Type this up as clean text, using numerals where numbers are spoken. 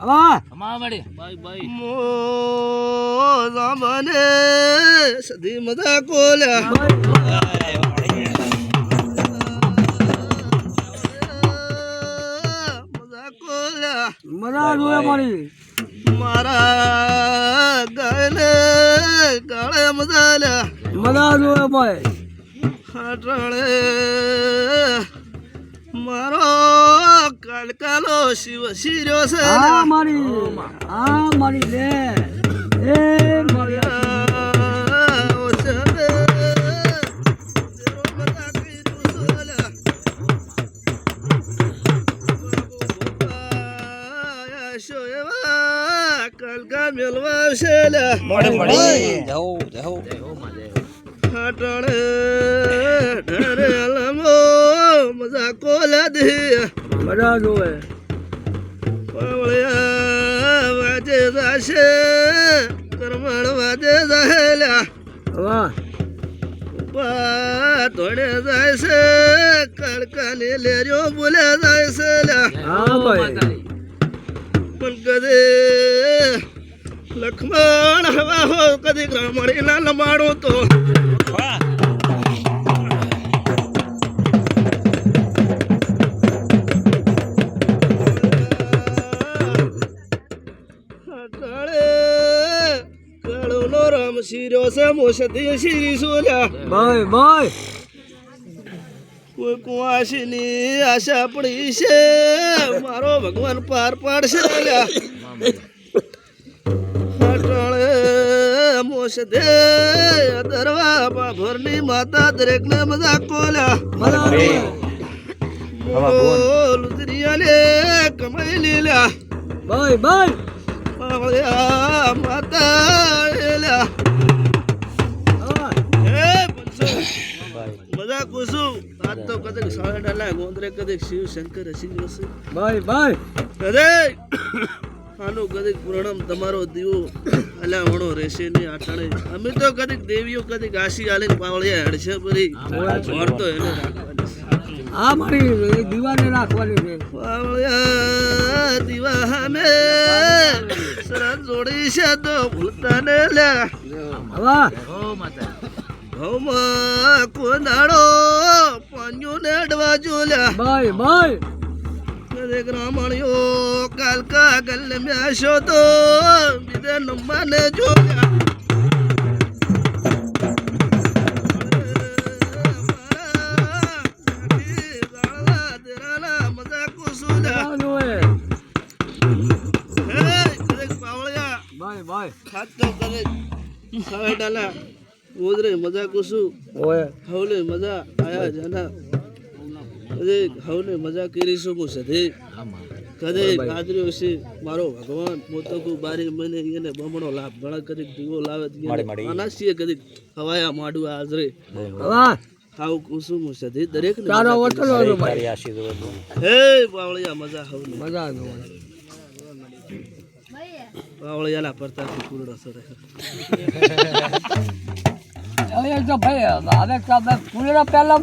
આવા અમા મળી બાય બાય મો જામને સદી મજા કોલ્યા મજા કોલ્યા મજા જોવે મારી મારા ગાયને ગાળે મજા લ્યા મજા જોવે ભાઈ હાટણે મારો કાલકાલો શિવ શિર્યો છે આ મારી લે એ મારી કાલકા મેલવા છે હાટણે ઢરે અલમો મજા કોલા દે મજા જોવે પાવળિયા વાજે જાશે કરમણ વાજે જાહેલા વાહ બા ધોડે જાય છે કડકાની લેર્યો બોલે જાય છે લ્યા હા ભાઈ પણ કદે લક્ષ્મણ હવા હો કદી ગ્રામણી ના લમાડું તો રામ શિર્યો છે મોસદી શિરી સોલ્યા ભાઈ કોઈ કુવાસીની આશા પડી છે મારો ભગવાન પાર પાડશે હટણે મોસદે દરવા બાભરની માતા દરેક ને મજા કોલ્યા લુદરિયાને કમાઈ લીલા ભાઈ માતા એલા મજા કુસુમ આજ તો કદક સાડા ડાલા ગોંદરે કદક શિવ શંકર હસી જશે ભાઈ કદક આનું કદક પૂર્ણમ તમારો દીવો અલા વણો રહેશે ને આઠાણે અમે તો કદક દેવીઓ કદક આશી આલીને પાવળિયા હડશે પરી મોર તો એને રાખવાની આ મારી દીવાને રાખવાની છે પાવળિયા દીવા હામે સરસ જોડી છે તો ભૂલતા ને લે વાહ ઘઉંમાં કોનાડો પાન્યું ને અડવા જોલ્યા ભાઈ કદે ગ્રામણીઓ કાલકા ગલ મ્યાશો તો બીજે નંબાને જોલ્યા મજા કુસુલ્યા ભાઈ ખાતો કરે ખાવા ડાલા ગોદરે મજા કુસુ ઓય હવલે મજા આયા જના કદે હવલે મજા કરીશું હું સધે કદે ગાદર્યો છે મારો ભગવાન મોતો કો બારી મને એને બમણો લાભ ઘણા કદી દીવો લાવે અનાસીએ કદી હવાયા માડું હાજરે વાહ આવ કુસુમ સધે દરેક ને તારો વટલો હતો ભાઈ હે પાવળિયા મજા હવલે મજા જોવે પાવળિયાલા પરતાથી પૂરડો સરે હવે તો ભાઈ હવે તો પૂરેલા પહેલા